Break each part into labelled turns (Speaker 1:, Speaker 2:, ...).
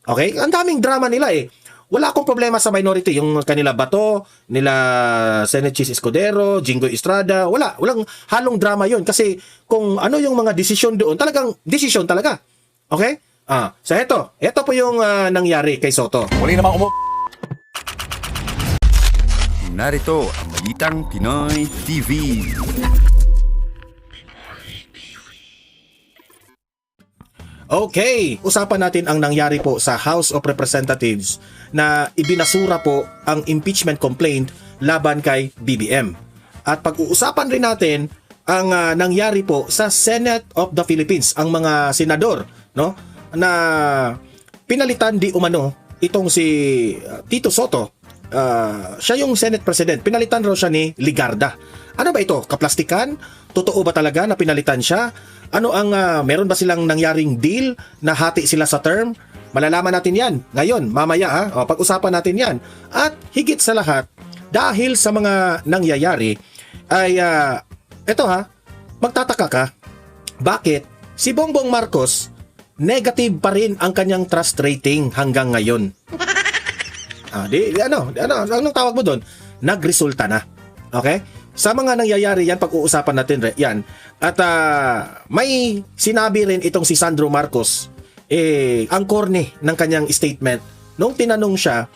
Speaker 1: Okay? Ang daming drama nila eh. Wala akong problema sa minority. Yung kanila Bato, nila Senate Chis Escudero, Jingoy Estrada, walang halong drama yon. Kasi kung ano yung mga desisyon doon, talagang desisyon talaga. Okay? So ito po yung nangyari kay Soto.
Speaker 2: Muli namang
Speaker 3: Narito ang Balitang Pinoy TV.
Speaker 1: Okay, usapan natin ang nangyari po sa House of Representatives na ibinasura po ang impeachment complaint laban kay BBM. At pag-uusapan rin natin ang nangyari po sa Senate of the Philippines, ang mga senador, no, na pinalitan di umano itong si Tito Soto. Siya yung Senate President. Pinalitan raw siya ni Ligarda. Ano ba ito? Kaplastikan? Totoo ba talaga na pinalitan siya? Ano ang meron ba silang nangyaring deal na hati sila sa term? Malalaman natin yan ngayon, mamaya pag-usapan natin yan. At higit sa lahat, dahil sa mga nangyayari, ay magtataka ka, bakit si Bongbong Marcos negative pa rin ang kanyang trust rating hanggang ngayon? Anong tawag mo doon? Nagresulta na. Okay? Sa mga nangyayari yan, pag-uusapan natin yan. At may sinabi rin itong si Sandro Marcos, ang corny ng kanyang statement nung tinanong siya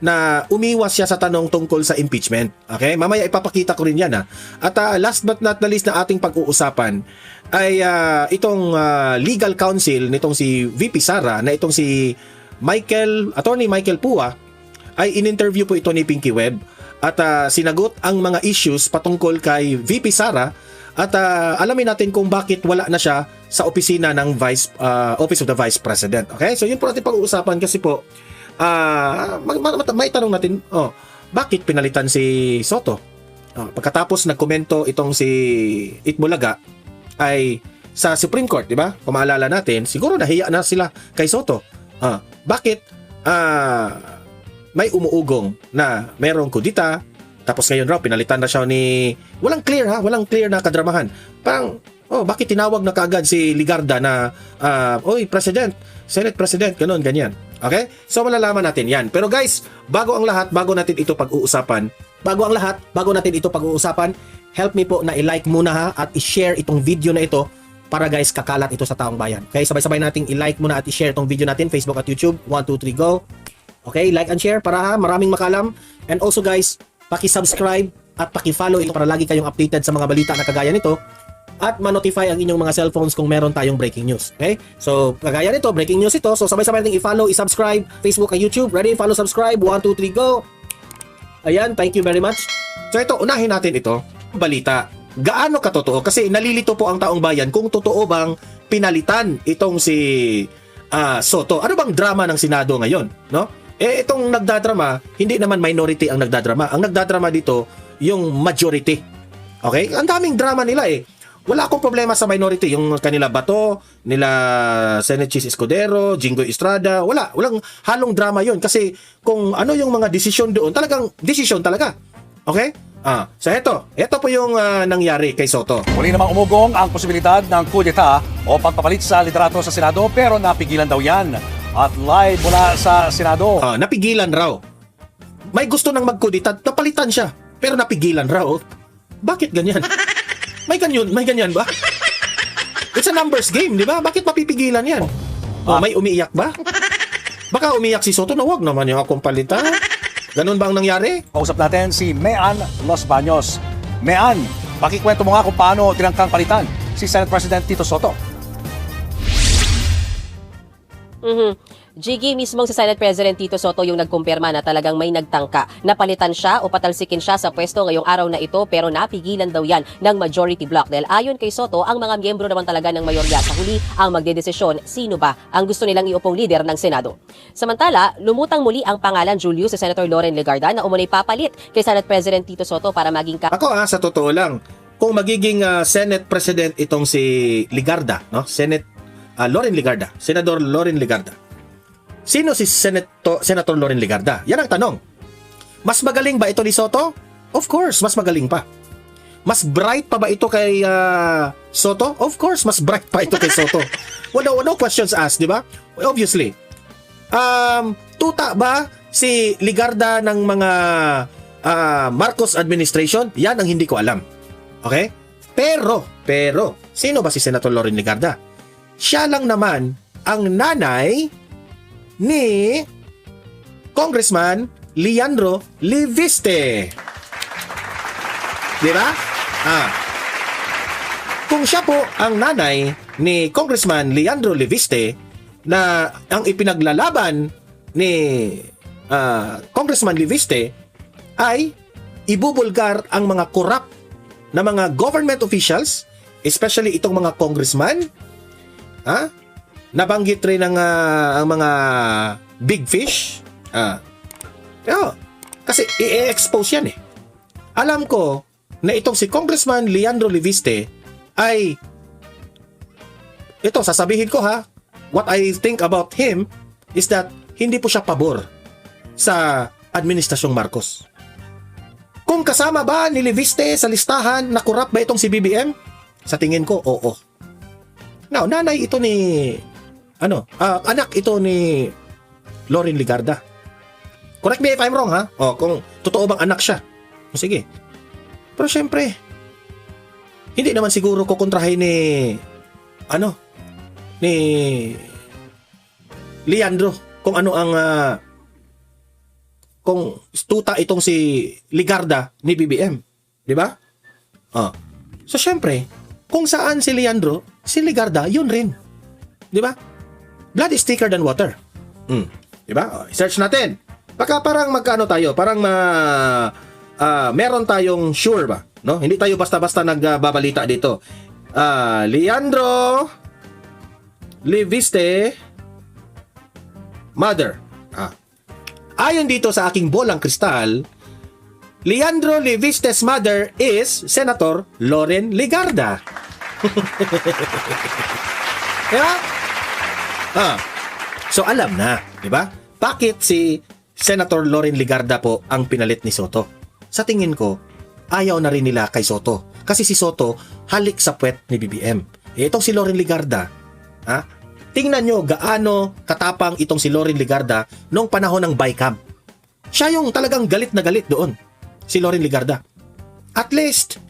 Speaker 1: na umiwas siya sa tanong tungkol sa impeachment. Okay? Mamaya ipapakita ko rin yan. At last but not the least na ating pag-uusapan ay itong legal counsel nitong si VP Sara, na itong si Attorney Michael Pua, ay in-interview po ito ni Pinky Web at sinagot ang mga issues patungkol kay VP Sara at alamin natin kung bakit wala na siya sa opisina ng Office of the Vice President. Okay? So yun po natin pag-uusapan kasi po may tanong natin, bakit pinalitan si Soto? Pagkatapos nagkomento itong si Itbulaga ay sa Supreme Court, di ba? Kung maalala natin, siguro nahiya na sila kay Soto. Bakit may umuugong na merong kudita, tapos ngayon raw pinalitan na siya ni walang clear na kadramahan. Parang bakit tinawag na kaagad si Ligarda na President, Senate President, ganyan. Okay? So malalaman natin 'yan. Pero guys, bago natin ito pag-uusapan, help me po na i-like muna at i-share itong video na ito para guys kakalat ito sa taong bayan. Okay, sabay-sabay nating i-like muna at i-share itong video natin, Facebook at YouTube. 1 2 3 go. Okay, like and share para maraming makalam. And also guys, paki-subscribe at paki-follow ito para lagi kayong updated sa mga balita na kagaya nito at ma-notify ang inyong mga cellphones kung meron tayong breaking news. Okay? So, kagaya nito, breaking news ito. So, sabay-sabay natin i-follow, i-subscribe, Facebook at YouTube. Ready? Follow, subscribe. 1 2 3 go. Ayan, thank you very much. So, ito, unahin natin ito. Balita. Gaano katotoo? Kasi nalilito po ang taong bayan kung totoo bang pinalitan itong si Soto. Ano bang drama ng Senado ngayon? No? Itong nagdadrama, hindi naman minority ang nagdadrama. Ang nagdadrama dito, yung majority. Okay? Ang daming drama nila eh. Wala akong problema sa minority. Yung kanila Bato, nila Senate Chis Escudero, Jingoy Estrada, walang halong drama yon. Kasi kung ano yung mga desisyon doon, talagang desisyon talaga. Okay? So ito po yung nangyari kay Soto.
Speaker 2: muli namang umugong ang posibilidad ng kudeta o pagpapalit sa liderato sa Senado, pero napigilan daw yan. At live mula sa Senado.
Speaker 1: Napigilan raw. May gusto nang magkudita, napalitan siya, pero napigilan raw. Bakit ganyan? May ganyan ba? It's a numbers game, di ba? Bakit mapipigilan yan? May umiiyak ba? Baka umiiyak si Soto na wag naman yung akong palitan. Ganun ba ang nangyari?
Speaker 2: Kausap natin si Mean Los Baños. Mean, pakikwento mo nga kung paano tinangkang palitan si Senate President Tito Soto.
Speaker 4: Jiggy, mismong si Senate President Tito Soto yung nagkumpirma na talagang may nagtangka. Napalitan siya o patalsikin siya sa pwesto ngayong araw na ito, pero napigilan daw yan ng majority bloc. Dahil ayon kay Soto, ang mga miyembro naman talaga ng mayorya sa huli ang magdedesisyon sino ba ang gusto nilang iupong leader ng Senado. Samantala, lumutang muli ang pangalan Julius sa Senator Loren Legarda na umunay papalit kay Senate President Tito Soto para maging
Speaker 1: Ako sa totoo lang, kung magiging Senate President itong si Legarda, no? Loren Legarda, Senador Loren Legarda. Sino si Senator Loren Legarda? Yan ang tanong. Mas magaling ba ito ni Soto? Of course, mas magaling pa. Mas bright pa ba ito kay Soto? Of course, mas bright pa ito kay Soto. No questions asked, di ba? Obviously. Tuta ba si Ligarda ng mga Marcos administration? Yan ang hindi ko alam. Okay? Pero, sino ba si Senator Loren Ligarda? Siya lang naman ang nanay ni Congressman Leandro Leviste. Di ba? Kung siya po ang nanay ni Congressman Leandro Leviste na ang ipinaglalaban ni Congressman Leviste ay ibubulgar ang mga korap na mga government officials, especially itong mga congressman, nabanggit rin ang mga big fish. Kasi i-expose yan eh. Alam ko na itong si Congressman Leandro Leviste ay, ito sasabihin ko what I think about him is that hindi po siya pabor sa Administrasyong Marcos. Kung kasama ba ni Leviste sa listahan na korap ba itong si BBM? Sa tingin ko, oo. Now, nanay ito ni anak ito ni Loren Ligarda. Correct me if I'm wrong kung totoo bang anak siya. Sige. Pero syempre, hindi naman siguro kukontrahin ni Leandro kung ano ang kung tuta itong si Ligarda ni BBM, di ba? So syempre, kung saan si Leandro, si Ligarda, yun rin. Di ba? Blood is thicker than water. Di ba? Search natin. Baka parang magkano tayo? Parang meron tayong sure ba? No? Hindi tayo basta-basta nagbabalita dito. Leandro Leviste mother. Ayon dito sa aking bolang kristal, Leandro Leviste's mother is Senator Loren Ligarda. Yeah? So alam na, di ba? Bakit si Senator Loren Ligarda po ang pinalit ni Soto? Sa tingin ko, ayaw na rin nila kay Soto. Kasi si Soto, halik sa puwet ni BBM. Itong si Loren Ligarda, tingnan nyo gaano katapang itong si Loren Ligarda noong panahon ng BICAM. Siya yung talagang galit na galit doon, si Loren Ligarda. At least,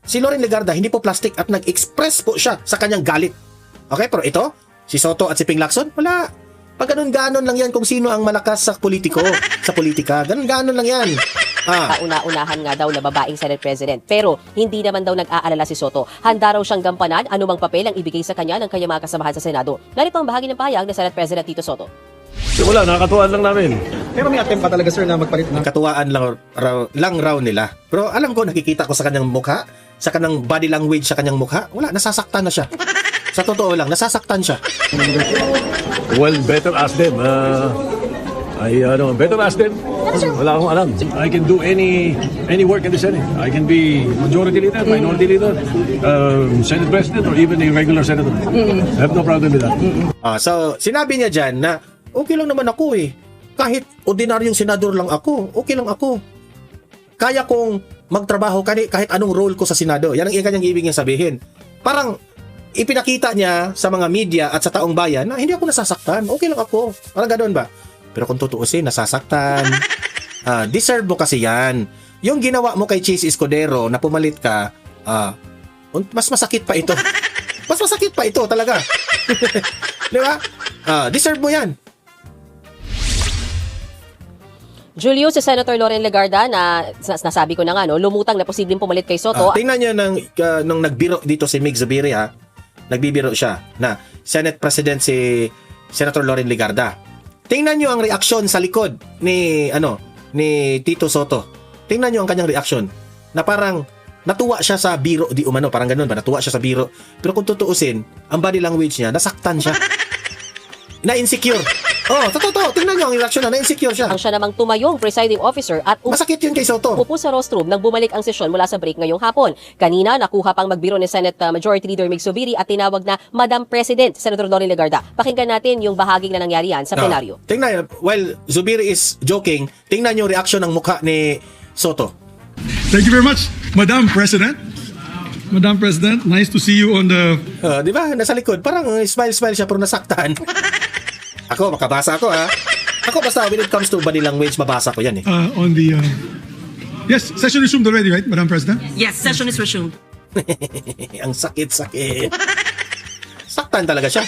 Speaker 1: si Loren Ligarda hindi po plastic at nag-express po siya sa kanyang galit. Okay, pero ito, si Soto at si Ping Lacson, wala. Pag ganun-ganon lang yan kung sino ang malakas sa politiko, sa politika. Ganun-ganon lang yan.
Speaker 4: Kauna-unahan nga daw na babaeng Senate President. Pero hindi naman daw nag-aalala si Soto. Handa raw siyang gampanan anumang papel ang ibigay sa kanya ng kanyang mga kasamahan sa Senado. Narito ang bahagi ng pahayag ng Senate President Tito Soto.
Speaker 5: Wala, nakakatuwaan lang namin.
Speaker 6: Pero may attempt pa talaga sir na magpalit ng
Speaker 1: Katuwaan lang raw nila. Pero alam ko, nakikita ko sa kanyang mukha, sa kanyang body language sa kanyang mukha, wala, nasasaktan na siya. Sa totoo lang, nasasaktan siya.
Speaker 5: Well, better ask them. Better ask them. Wala akong alam. I can do any work in the Senate. I can be majority leader, minority leader, Senate President, or even a regular senator. I have no problem with that.
Speaker 1: So, sinabi niya dyan na, okay lang naman ako eh. Kahit ordinaryong senador lang ako, okay lang ako. Kaya kong magtrabaho kahit anong role ko sa Senado. Yan ang kanyang ibig niya sabihin. Parang, ipinakita niya sa mga media at sa taong bayan na hindi ako nasasaktan. Okay lang ako. Parang ganoon ba? Pero kung tutuusin, nasasaktan. Deserve mo kasi yan. Yung ginawa mo kay Chase Escudero na pumalit ka, mas masakit pa ito. Mas masakit pa ito talaga. Di ba? Deserve mo yan.
Speaker 4: Julio, si Senator Loren Ligarda na nasabi ko na nga, lumutang na posibleng pumalit kay Soto.
Speaker 1: Tingnan niyo nung nagbiro dito si Mig Zubiri nagbibiro siya na Senate President si Senator Loren Ligarda. Tingnan niyo ang reaksyon sa likod ni Tito Soto. Tingnan niyo ang kanyang reaksyon na parang natuwa siya sa biro di umano, parang ganoon ba, natuwa siya sa biro. Pero kung tutuusin, ang body language niya, nasaktan siya. Na-insecure. Totoo. Tingnan niyo ang reaksyon na-insecure siya.
Speaker 4: Ang siya namang tumayong presiding officer at
Speaker 1: Masakit yun kay Soto.
Speaker 4: upo sa rostrum nang bumalik ang sesyon mula sa break ngayong hapon. Kanina, nakuha pang magbiro ni Senate Majority Leader Mig Zubiri at tinawag na Madam President, Senator Loren Ligarda. Pakinggan natin yung bahaging na nangyari yan sa plenaryo.
Speaker 1: Tingnan, while Zubiri is joking, tingnan yung reaksyon ng mukha ni Soto.
Speaker 7: Thank you very much, Madam President. Madam President, nice to see you on the...
Speaker 1: Di ba? Nasa likod. Parang smile siya pero nasaktan. Ako, makabasa ako ha. Ako basta when it comes to body language, mabasa ko yan eh.
Speaker 7: On the yes, session resumed already, right, Madam President?
Speaker 8: Yes, session is resumed.
Speaker 1: Ang sakit-sakit. Saktan talaga siya.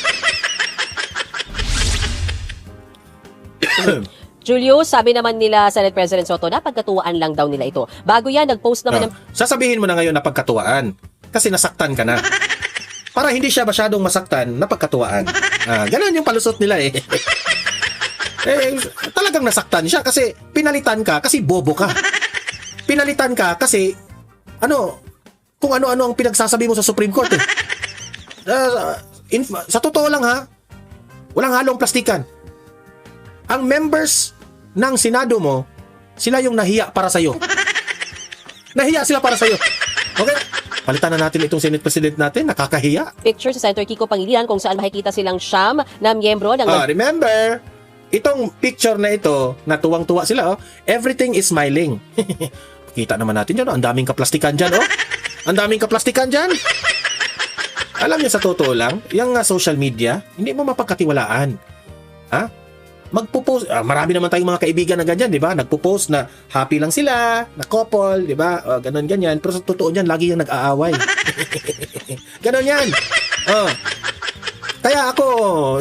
Speaker 4: Julius, sabi naman nila Senate President Soto na pagkatuwaan lang daw nila ito. Bago yan, nag-post naman ng...
Speaker 1: Sasabihin mo na ngayon na pagkatuwaan kasi nasaktan ka na. Para hindi siya masyadong masaktan na pagkatuwaan. Ganun yung palusot nila eh. Talagang nasaktan siya kasi pinalitan ka kasi bobo ka. Pinalitan ka kasi kung ano-ano ang pinagsasabi mo sa Supreme Court eh. Sa totoo lang ha, walang halong plastikan. Ang members ng Senado mo, sila yung nahiya para sa'yo. Nahiya sila para sa'yo. Okay? Palitan na natin itong Senate President natin, nakakahiya.
Speaker 4: picture sa Senator Kiko Pangilinan kung saan makikita silang siyam na miyembro ng...
Speaker 1: Remember, itong picture na ito, na tuwang-tuwa sila, everything is smiling. Kita naman natin dyan, ang daming kaplastikan dyan, Ang daming kaplastikan dyan. Alam niyo sa totoo lang, yung social media, hindi mo mapagkatiwalaan. Ha? Magpo-post, marami naman tayong mga kaibigan na ganyan, di ba? Nagpo-post na happy lang sila, na couple, di ba? Ganon ganyan. Pero sa totoo niyan, lagi yung nag-aaway. Ganon yan. Kaya ako,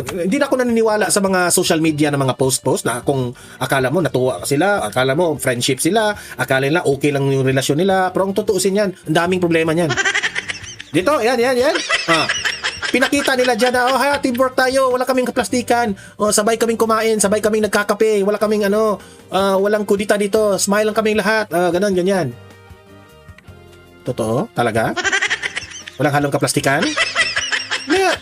Speaker 1: hindi na ako naniniwala sa mga social media na mga post-post na kung akala mo natuwa sila, akala mo friendship sila, akala nila okay lang yung relasyon nila, pero ang tutuusin yan, ang daming problema niyan. Dito, yan. Pinakita nila dyan na, teamwork tayo, wala kaming kaplastikan, sabay kaming kumain, sabay kaming nagkakape, wala kaming walang kudita dito, smile lang kaming lahat, ganon, ganyan. Totoo? Talaga? Walang halong kaplastikan? Yeah.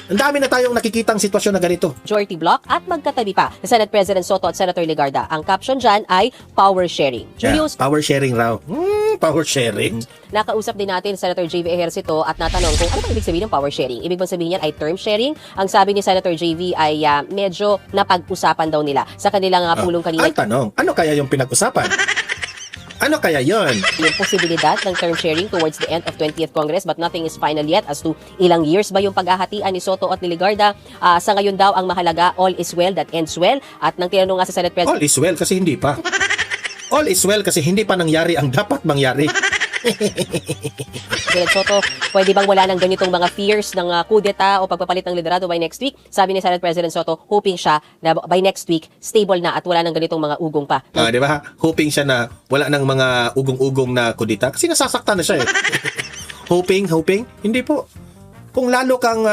Speaker 1: Ang dami na tayong nakikitang sitwasyon na ganito.
Speaker 4: majority block at magkatabi pa na Senate President Soto at Senator Legarda. Ang caption dyan ay power sharing. Julius,
Speaker 1: Power sharing raw. Power sharing.
Speaker 4: nakausap din natin Senator JV Ejercito at natanong kung ano ba ibig sabihin ng power sharing. Ibig bang sabihin yan ay term sharing? Ang sabi ni Senator JV ay medyo napag-usapan daw nila sa kanilang pulong kanina.
Speaker 1: Ang tanong, ano kaya yung pinag-usapan? Ano kaya yon?
Speaker 4: Yung posibilidad ng term sharing towards the end of 20th Congress but nothing is final yet as to ilang years ba yung paghahatian ni Soto at ni Legarda. Sa ngayon daw ang mahalaga, all is well that ends well. At nang tinanong nga sa Senate President,
Speaker 1: All is well kasi hindi pa. All is well kasi hindi pa nangyari ang dapat mangyari.
Speaker 4: President Soto, pwede bang wala ng ganitong mga fears ng kudeta o pagpapalit ng liderato by next week? Sabi ni Senate President Soto, hoping siya na by next week, stable na at wala ng ganitong mga ugong pa.
Speaker 1: Di ba? Hoping siya na wala ng mga ugong-ugong na kudita kasi nasasaktan na siya eh. hoping? Hindi po. Kung lalo kang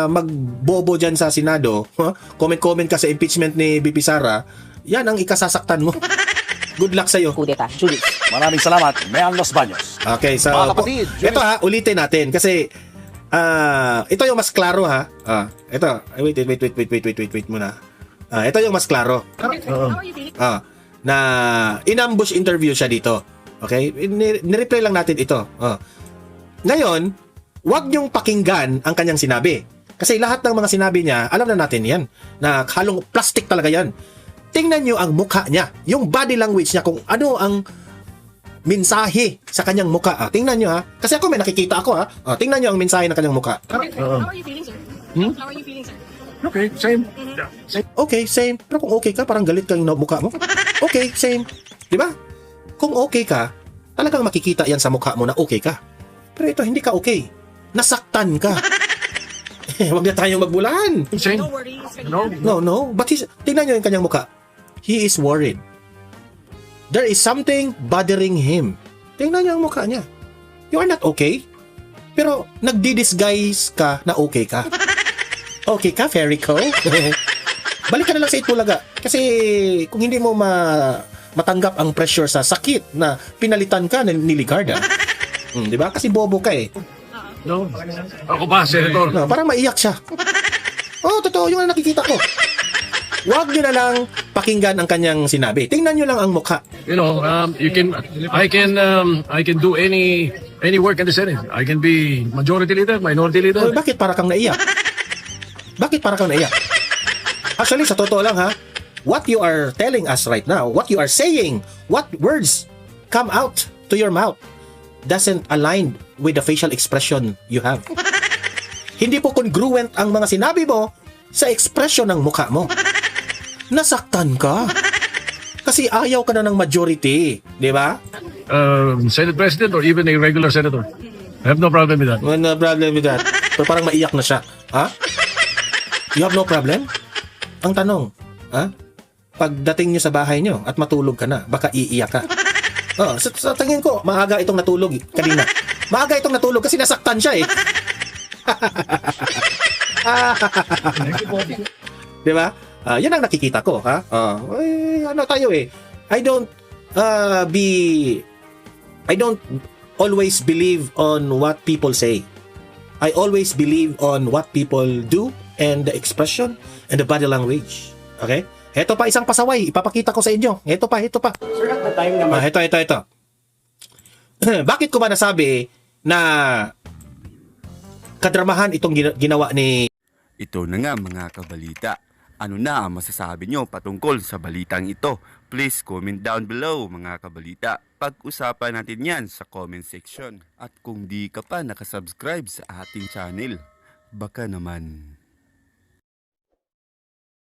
Speaker 1: magbobo dyan sa Senado, comment ka sa impeachment ni BP Sara, yan ang ikasasaktan mo. Good luck sa'yo.
Speaker 4: Kudeta. Julius.
Speaker 2: Maraming salamat, Mean Los Baños.
Speaker 1: Okay, so
Speaker 2: Mga kapatid,
Speaker 1: ito ulitin natin kasi ito yung mas klaro ha. Ito, wait muna. Ito yung mas klaro. Na in-ambush interview siya dito. Okay? Ni-replay lang natin ito. Ngayon, wag niyong pakinggan ang kanyang sinabi. Kasi lahat ng mga sinabi niya, alam na natin yan. Na halong plastic talaga yan. Tingnan niyo ang mukha niya. Yung body language niya kung ano ang mensahe sa kanyang mukha. Tingnan niyo ha. Kasi ako may nakikita ako ha. Tingnan niyo ang mensahe ng kanyang mukha.
Speaker 8: How are you feeling, sir? How are you feeling, sir?
Speaker 5: Okay, same.
Speaker 1: Okay, same. Pero kung okay ka, parang galit kang mukha mo. Okay, same. Di ba? Kung okay ka, talagang makikita yan sa mukha mo na okay ka. Pero ito, hindi ka okay. Nasaktan ka. Huwag na tayong magbulahan.
Speaker 5: Same.
Speaker 8: No worries.
Speaker 5: No.
Speaker 1: But tingnan niyo yung kanyang mukha. He is worried. There is something bothering him. Tingnan niyo ang mukha niya. You are not okay. Pero nagdi-disguise ka na okay ka. Okay ka, Fairy Co? Balik ka na lang sa Itbulaga. Kasi kung hindi mo matanggap ang pressure sa sakit na pinalitan ka ni Legarda. Di ba? Kasi bobo ka eh.
Speaker 5: No. Ako pa, Senator.
Speaker 1: No, parang maiyak siya. Totoo. Yung nakikita ko. Huwag nyo na lang pakinggan ang kanyang sinabi. Tingnan nyo lang ang mukha.
Speaker 5: You know, I can do any work in the Senate. I can be majority leader, minority leader.
Speaker 1: Bakit para kang naiyak? Actually, sa totoo lang ha, what you are telling us right now, what you are saying, what words come out to your mouth doesn't align with the facial expression you have. Hindi po congruent ang mga sinabi mo sa ekspresyon ng mukha mo. Nasaktan ka. Kasi ayaw ka na ng majority, di ba?
Speaker 5: Senate President or even a regular senator. I have no problem with that.
Speaker 1: No problem with that. Pero parang maiyak na siya. Ha? You have no problem? Ang tanong, ha? Pagdating nyo sa bahay nyo at matulog ka na, baka iiyak ka. Oh, sa tingin ko, maaga itong natulog kanina. Maaga itong natulog kasi nasaktan siya eh. Di ba? Yan ang nakikita ko, ha? Ano tayo eh. I don't always believe on what people say. I always believe on what people do and the expression and the body language. Okay? Ito pa isang pasaway, ipapakita ko sa inyo. Ito pa.
Speaker 6: Sir, at the time naman,
Speaker 1: Ito. Bakit ko ba nasabi na kadramahan itong ginawa ni...
Speaker 3: Ito na nga mga kabalita. Ano na ang masasabi nyo patungkol sa balitang ito? Please comment down below mga kabalita. Pag-usapan natin yan sa comment section. At kung di ka pa nakasubscribe sa ating channel, baka naman